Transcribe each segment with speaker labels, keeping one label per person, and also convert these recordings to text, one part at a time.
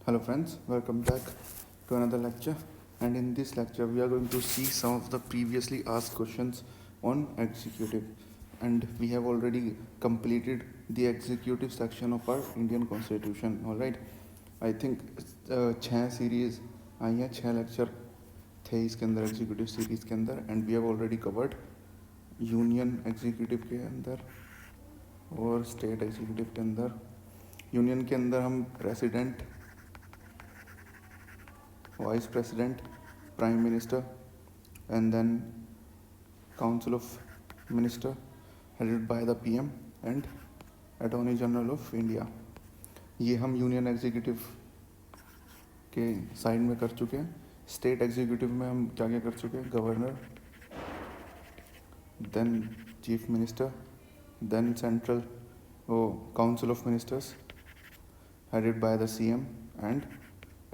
Speaker 1: Hello friends, welcome back to another lecture, and in this lecture we are going to see some of the previously asked questions on executive, and we have already completed the executive section of our Indian Constitution. All right, I think 6 series आई हैं, 6 lecture थे इसके अंदर executive series के अंदर, and we have already covered union executive के अंदर और state executive के अंदर. यूनियन के अंदर हम president, vice president, prime minister, and then council of minister headed by the PM and attorney general of India. ये हम यूनियन एग्जीक्यूटिव के साइड में कर चुके हैं. स्टेट एग्जीक्यूटिव में हम क्या क्या कर चुके हैं? Governor, then chief minister, then central council of ministers headed by the CM and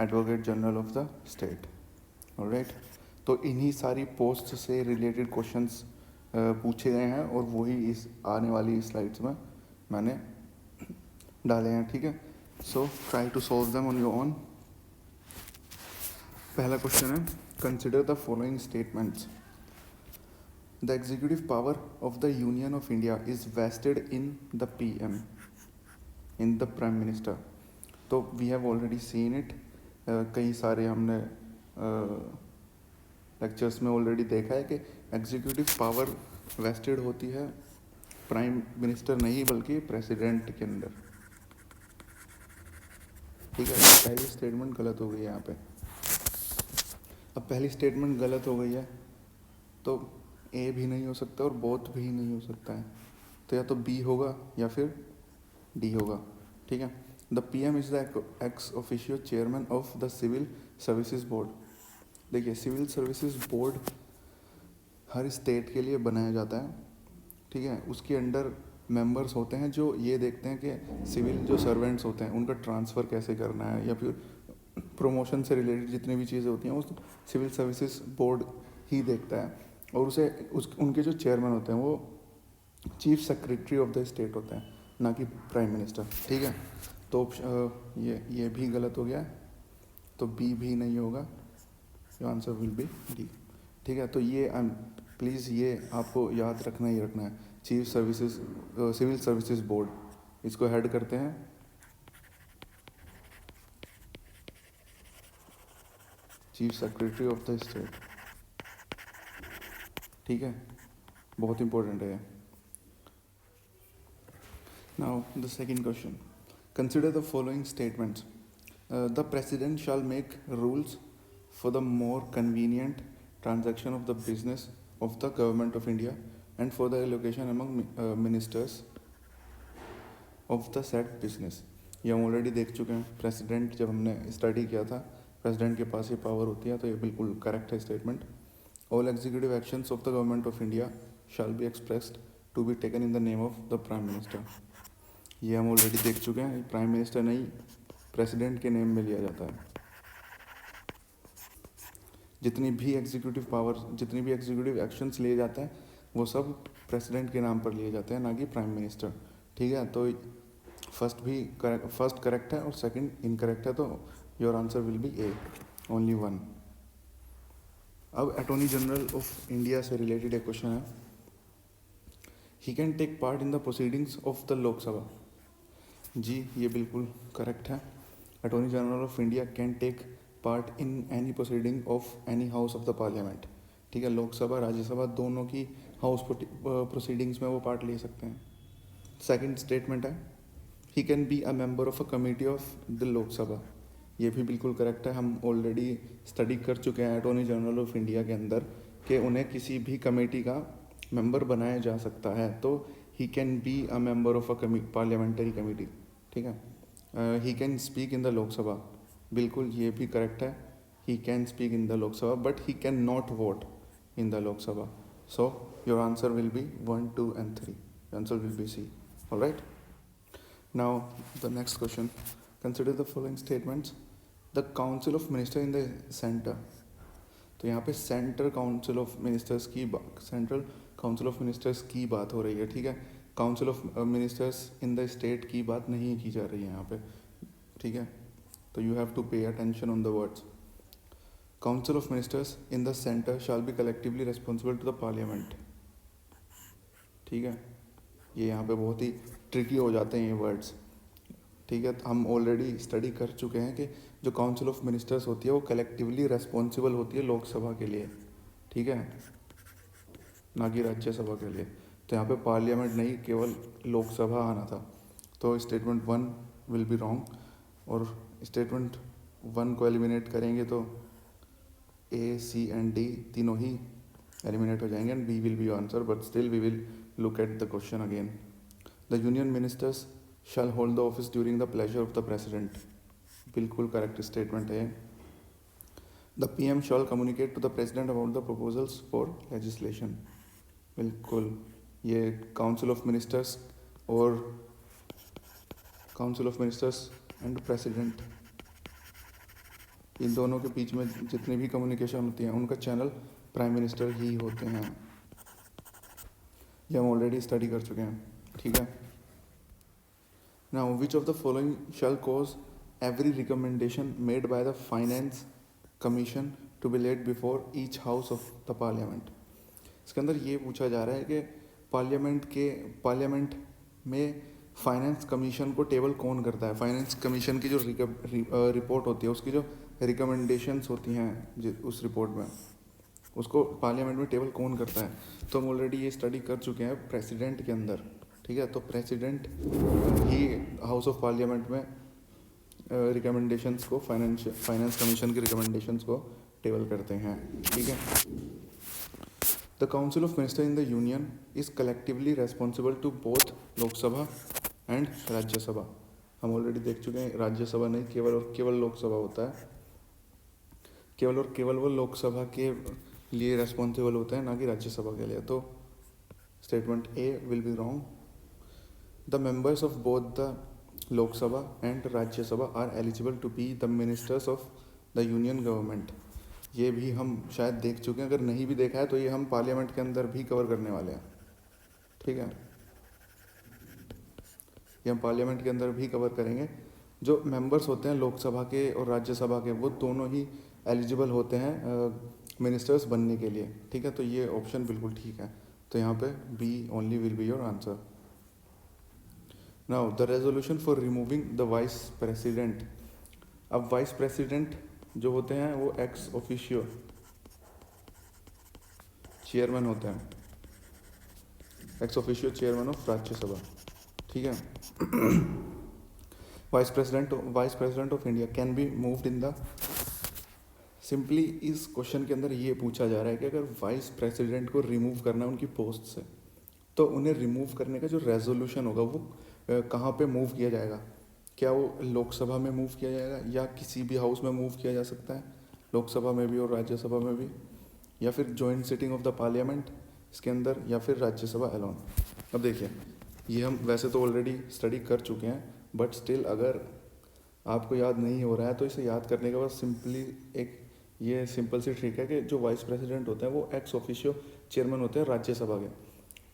Speaker 1: advocate general of the state. Alright, तो इन्हीं सारी पोस्ट से रिलेटेड क्वेश्चंस पूछे गए हैं और वही इस आने वाली स्लाइड्स में मैंने डाले हैं. ठीक है, so try to solve them on your own. पहला क्वेश्चन है, consider the following statements. The executive power of the union of India is vested in the PM, in the prime minister. तो we have already seen it. कई सारे हमने lectures में already देखा है कि एग्जीक्यूटिव पावर वेस्टेड होती है प्राइम मिनिस्टर नहीं बल्कि प्रेसिडेंट के अंदर. ठीक है, पहली स्टेटमेंट गलत हो गई है यहाँ पे. अब पहली स्टेटमेंट गलत हो गई है तो A भी नहीं हो सकता और बोथ भी नहीं हो सकता है. तो या तो B होगा या फिर D होगा. ठीक है, the PM is the ex officio chairman of the civil services board. देखिए, सिविल सर्विसेज बोर्ड हर स्टेट के लिए बनाया जाता है. ठीक है, उसके अंडर मेंबर्स होते हैं जो ये देखते हैं कि सिविल जो सर्वेंट्स होते हैं उनका ट्रांसफ़र कैसे करना है, या फिर प्रमोशन से रिलेटेड जितनी भी चीज़ें होती हैं उस सिविल सर्विसेज बोर्ड ही देखता है. और उनके जो चेयरमैन होते हैं वो chief secretary of the state होते हैं, ना कि प्राइम मिनिस्टर. ठीक है, तो ये भी गलत हो गया, तो B भी नहीं होगा. Your answer will B D. ठीक है, तो ये प्लीज़ ये आपको याद रखना ही रखना है. Chief services civil services board, इसको हेड करते हैं chief secretary of the state. ठीक है, बहुत इंपॉर्टेंट है. Now the second question, consider the following statements. The president shall make rules for the more convenient transaction of the business of the government of India and for the allocation among ministers of the said business. ये हम already देख चुके हैं. President जब हमने study किया था, president के पास ये पावर होती है, तो ये बिल्कुल करेक्ट है statement. All executive actions of the government of India shall be expressed to be taken in the name of the prime minister. ये हम ऑलरेडी देख चुके हैं. प्राइम मिनिस्टर नहीं, प्रेसिडेंट के नेम में लिया जाता है. जितनी भी एग्जीक्यूटिव एक्शंस लिए जाते हैं वो सब प्रेसिडेंट के नाम पर लिए जाते हैं, ना कि प्राइम मिनिस्टर. ठीक है, तो फर्स्ट करेक्ट है और सेकंड इनकरेक्ट है, तो your answer will be A, only 1. अब अटॉर्नी जनरल ऑफ इंडिया से रिलेटेड एक क्वेश्चन है. He can take part in the proceedings of the Lok Sabha. जी, ये बिल्कुल करेक्ट है. Attorney general of India can take part in any proceeding of any house of the parliament. ठीक है, लोकसभा राज्यसभा दोनों की हाउस प्रोसीडिंग्स में वो पार्ट ले सकते हैं. सेकंड स्टेटमेंट है, he can be a member of a committee of the Lok Sabha. ये भी बिल्कुल करेक्ट है. हम ऑलरेडी स्टडी कर चुके हैं अटॉर्नी जनरल ऑफ इंडिया के अंदर कि उन्हें किसी भी कमेटी का मेंबर बनाया जा सकता है. तो he can be a member of a parliamentary committee. ठीक है, he can speak in the Lok Sabha. बिल्कुल ये भी करेक्ट है. He can speak in the Lok Sabha but he can not vote in the Lok Sabha. So your answer will be 1, 2 and 3. Answer will B C. Alright, now the next question, consider the following statements. The council of minister in the centre. तो यहाँ पे central council of ministers की बात हो रही है. ठीक है, council of ministers in the state की बात नहीं की जा रही है यहाँ पे. ठीक है, तो you have to pay attention on the words. Council of Ministers in the center shall be collectively responsible to the Parliament. ठीक है, ये यहाँ पे बहुत ही ट्रिकी हो जाते हैं ये वर्ड्स. ठीक है, हम ऑलरेडी स्टडी कर चुके हैं कि जो काउंसिल ऑफ मिनिस्टर्स होती है वो कलेक्टिवली रेस्पॉन्सिबल होती है लोकसभा के लिए. ठीक है, ना कि राज्यसभा के लिए. तो यहाँ पे पार्लियामेंट नहीं, केवल लोकसभा आना था. तो स्टेटमेंट 1 विल बी रॉन्ग. और स्टेटमेंट 1 को एलिमिनेट करेंगे तो A, C and D तीनों ही एलिमिनेट हो जाएंगे and B will be answer. But still we will look at the question again. The union ministers shall hold the office during the pleasure of the president. बिल्कुल correct statement है. The PM shall communicate to the president about the proposals for legislation. बिल्कुल, ये council of ministers और council of ministers and president, इन दोनों के बीच में जितनी भी कम्युनिकेशन होती है उनका चैनल प्राइम मिनिस्टर ही होते हैं. ये हम ऑलरेडी स्टडी कर चुके हैं. ठीक है. Now which of the following shall cause every recommendation made by the finance commission to be laid before each house of the parliament. इसके अंदर ये पूछा जा रहा है कि पार्लियामेंट में फाइनेंस कमीशन को टेबल कौन करता है. फाइनेंस कमीशन की जो रिपोर्ट होती है उसकी जो रिकमेंडेशंस होती हैं उस रिपोर्ट में, उसको पार्लियामेंट में टेबल कौन करता है. तो हम ऑलरेडी ये स्टडी कर चुके हैं प्रेसिडेंट के अंदर. ठीक है, तो प्रेसिडेंट ही हाउस ऑफ पार्लियामेंट में रिकमेंडेशंस को फाइनेंस कमीशन की रिकमेंडेशंस को टेबल करते हैं. ठीक है. The council of minister in the union is collectively responsible to both Lok Sabha and Rajya Sabha. हम ऑलरेडी देख चुके हैं राज्यसभा नहीं, केवल और केवल लोकसभा होता है. केवल और केवल वो लोकसभा के लिए रेस्पॉन्सिबल होता है, ना कि राज्यसभा के लिए. तो statement A will be wrong. The members of both the Lok Sabha and Rajya Sabha are eligible to be the ministers of the union government. ये भी हम शायद देख चुके हैं. अगर नहीं भी देखा है तो ये हम पार्लियामेंट के अंदर भी कवर करने वाले हैं. ठीक है, ये हम पार्लियामेंट के अंदर भी कवर करेंगे. जो मेंबर्स होते हैं लोकसभा के और राज्यसभा के, वो दोनों ही एलिजिबल होते हैं मिनिस्टर्स बनने के लिए. ठीक है, तो ये ऑप्शन बिल्कुल ठीक है. तो यहाँ पे B only will be your answer. Now the resolution for removing the vice president. अब वाइस प्रेसिडेंट जो होते हैं वो एक्स ऑफिशियो चेयरमैन होते हैं, ex officio chairman of Rajya Sabha. ठीक है. Vice president of India can be moved in the. Simply इस क्वेश्चन के अंदर ये पूछा जा रहा है कि अगर वाइस प्रेसिडेंट को रिमूव करना है उनकी पोस्ट से, तो उन्हें रिमूव करने का जो रेजोल्यूशन होगा वो कहाँ पे मूव किया जाएगा. क्या वो लोकसभा में मूव किया जाएगा या किसी भी हाउस में मूव किया जा सकता है, लोकसभा में भी और राज्यसभा में भी, या फिर joint sitting of the parliament इसके अंदर, या फिर राज्यसभा अलोन. अब देखिए, ये हम वैसे तो ऑलरेडी स्टडी कर चुके हैं, बट स्टिल अगर आपको याद नहीं हो रहा है तो इसे याद करने के बाद सिंपली एक ये सिंपल सी ट्रिक है कि जो वाइस प्रेसिडेंट होते हैं वो एक्स ऑफिशियो चेयरमैन होते हैं राज्यसभा के.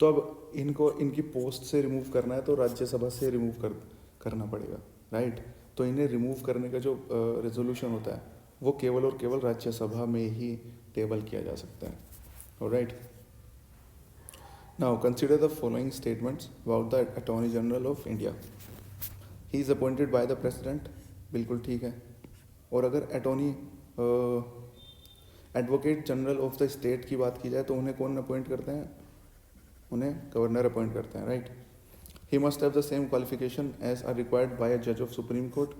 Speaker 1: तो अब इनको इनकी पोस्ट से रिमूव करना है तो राज्यसभा से रिमूव करना पड़ेगा, राइट. तो इन्हें रिमूव करने का जो रेजोल्यूशन होता है वो केवल और केवल राज्यसभा में ही टेबल किया जा सकता है. Alright. Now consider the following statements about the attorney general of India. He is appointed by the president. बिल्कुल ठीक है. और अगर advocate general of the state की बात की जाए तो उन्हें कौन अपॉइंट करते हैं, उन्हें गवर्नर अपॉइंट करते हैं, right. He must have the same qualification as are required by a जज ऑफ सुप्रीम कोर्ट.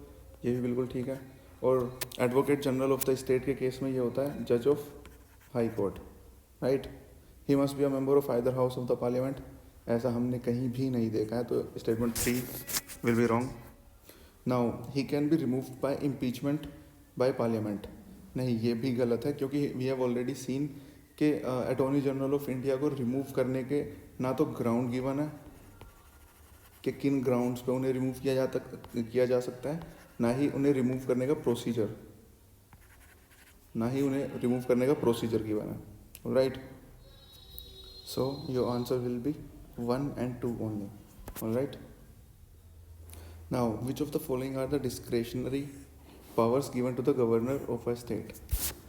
Speaker 1: ये भी बिल्कुल ठीक है. और advocate general of the state के केस में ये होता है जज of high court, right. He must be a member of either house of the parliament. ऐसा हमने कहीं भी नहीं देखा है, तो statement 3 will be wrong. Now he can be removed by impeachment by parliament. नहीं, ये भी गलत है, क्योंकि वी हैव ऑलरेडी सीन कि अटॉर्नी जनरल ऑफ इंडिया को रिमूव करने के ना तो ग्राउंड गिवन है कि किन ग्राउंड्स पे उन्हें रिमूव किया जा सकता है, ना ही उन्हें रिमूव करने का प्रोसीजर गिवन है, right. So your answer will be 1 and 2 only. Alright. Now which of the following are the discretionary powers given to the governor of a state.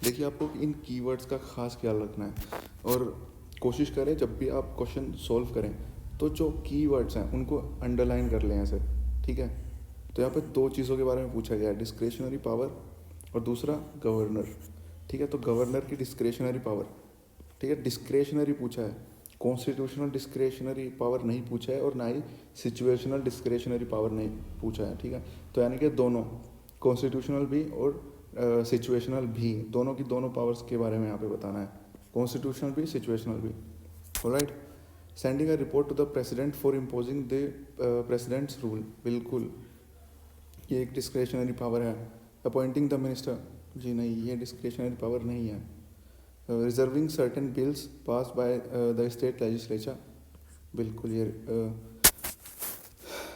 Speaker 1: देखिए आपको इन कीवर्ड्स का खास ख्याल रखना है और कोशिश करें जब भी आप क्वेश्चन सॉल्व करें तो जो कीवर्ड्स हैं उनको अंडरलाइन कर लें ऐसे, ठीक है। तो यहाँ पे दो चीज़ों के बारे में पूछा गया है, डिस्क्रेशनरी पावर और दूसरा गवर्नर, ठीक है। तो गवर्नर की डिस्क्रेशनरी पावर, ठीक है, डिस्क्रेशनरी पूछा है, कॉन्स्टिट्यूशनल डिस्क्रेशनरी पावर नहीं पूछा है और ना ही सिचुएशनल डिस्क्रेशनरी पावर नहीं पूछा है, ठीक है। तो यानी कि दोनों, कॉन्स्टिट्यूशनल भी और सिचुएशनल भी, दोनों की दोनों पावर्स के बारे में यहाँ पे बताना है, कॉन्स्टिट्यूशनल भी सिचुएशनल भी। Alright, sending a report to the president for imposing the president's rule, बिल्कुल ये एक डिस्क्रेशनरी पावर है। अपॉइंटिंग द मिनिस्टर, जी नहीं, ये डिस्क्रेशनरी पावर नहीं है। Reserving certain bills pass by the state legislature, बिल्कुल ये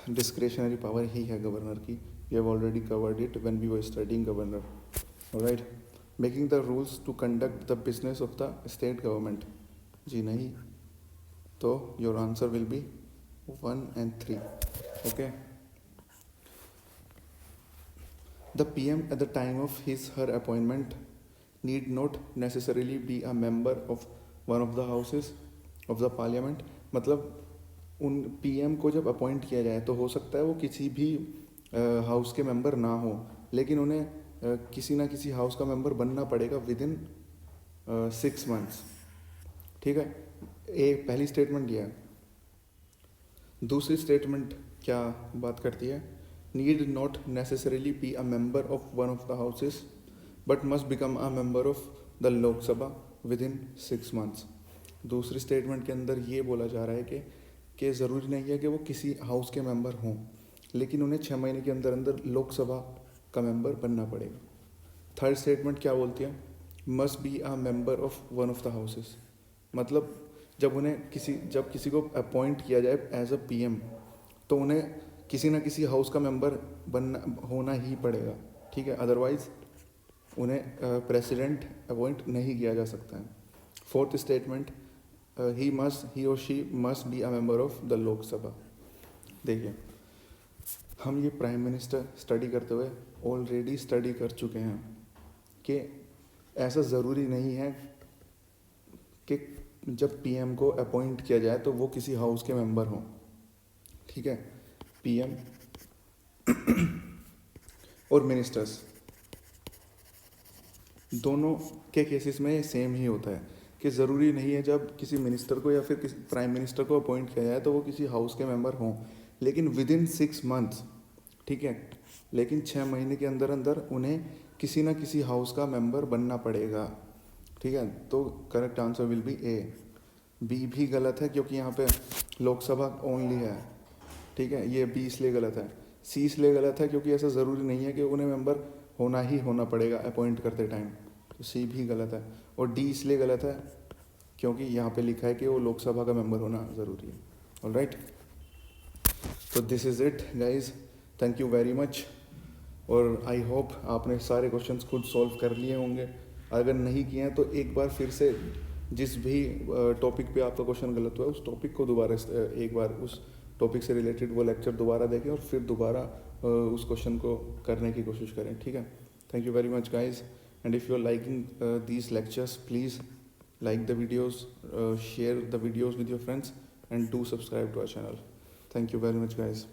Speaker 1: डिस्क्रेशनरी पावर ही है गवर्नर की। We have already covered it when we were studying governor. Alright, making the rules to conduct the business of the state government, जी नहीं। तो your answer will be 1 and 3, okay. The PM at the time of his/her appointment need not necessarily be a member of one of the houses of the parliament। मतलब उन PM को जब appoint किया जाए तो हो सकता है वो किसी भी हाउस के मेंबर ना हो, लेकिन उन्हें किसी ना किसी हाउस का मेंबर बनना पड़ेगा विद इन 6 months, ठीक है। एक पहली स्टेटमेंट ये है। दूसरी स्टेटमेंट क्या बात करती है, need not necessarily be a member of one of the houses but must become a member of the Lok Sabha within 6 months। दूसरी स्टेटमेंट के अंदर ये बोला जा रहा है कि ज़रूरी नहीं है कि वो किसी हाउस के मेंबर हों, लेकिन उन्हें 6 महीने के अंदर अंदर लोकसभा का मेंबर बनना पड़ेगा। थर्ड स्टेटमेंट क्या बोलती है, must be a member of one of the houses, मतलब जब किसी को अपॉइंट किया जाए एज अ PM तो उन्हें किसी ना किसी हाउस का मेंबर होना ही पड़ेगा, ठीक है। अदरवाइज उन्हें प्रेसिडेंट अपॉइंट नहीं किया जा सकता है। फोर्थ स्टेटमेंट, ही और she must be a member of the Lok Sabha. देखिए हम ये प्राइम मिनिस्टर स्टडी करते हुए ऑलरेडी स्टडी कर चुके हैं कि ऐसा ज़रूरी नहीं है कि जब PM को अपॉइंट किया जाए तो वो किसी हाउस के मेंबर हों, ठीक है। PM और मिनिस्टर्स दोनों के केसेस में सेम ही होता है कि ज़रूरी नहीं है जब किसी मिनिस्टर को या फिर किसी प्राइम मिनिस्टर को अपॉइंट किया जाए तो वो किसी हाउस के मेंबर हों, लेकिन विद इन 6 months, ठीक है। लेकिन 6 महीने के अंदर अंदर उन्हें किसी ना किसी हाउस का मेंबर बनना पड़ेगा, ठीक है। तो correct answer will be A। B भी गलत है क्योंकि यहाँ पे लोकसभा ओनली है, ठीक है। ये B इसलिए गलत है। C इसलिए गलत है क्योंकि ऐसा ज़रूरी नहीं है कि उन्हें मेंबर होना पड़ेगा अपॉइंट करते टाइम, तो C भी गलत है। और D इसलिए गलत है क्योंकि यहाँ पे लिखा है कि वो लोकसभा का मेंबर होना ज़रूरी है। ऑलराइट, तो this is it guys, thank you very much. और आई होप आपने सारे क्वेश्चंस खुद सॉल्व कर लिए होंगे। अगर नहीं किए हैं तो एक बार फिर से जिस भी टॉपिक पे आपका क्वेश्चन गलत हुआ है उस टॉपिक को दोबारा एक बार उस टॉपिक से रिलेटेड वो लेक्चर दोबारा देखें और फिर दोबारा उस क्वेश्चन को करने की कोशिश करें, ठीक है। Thank you very much guys, and if you are liking these lectures please like the videos, share the videos with your friends and do subscribe to our channel. Thank you very much guys.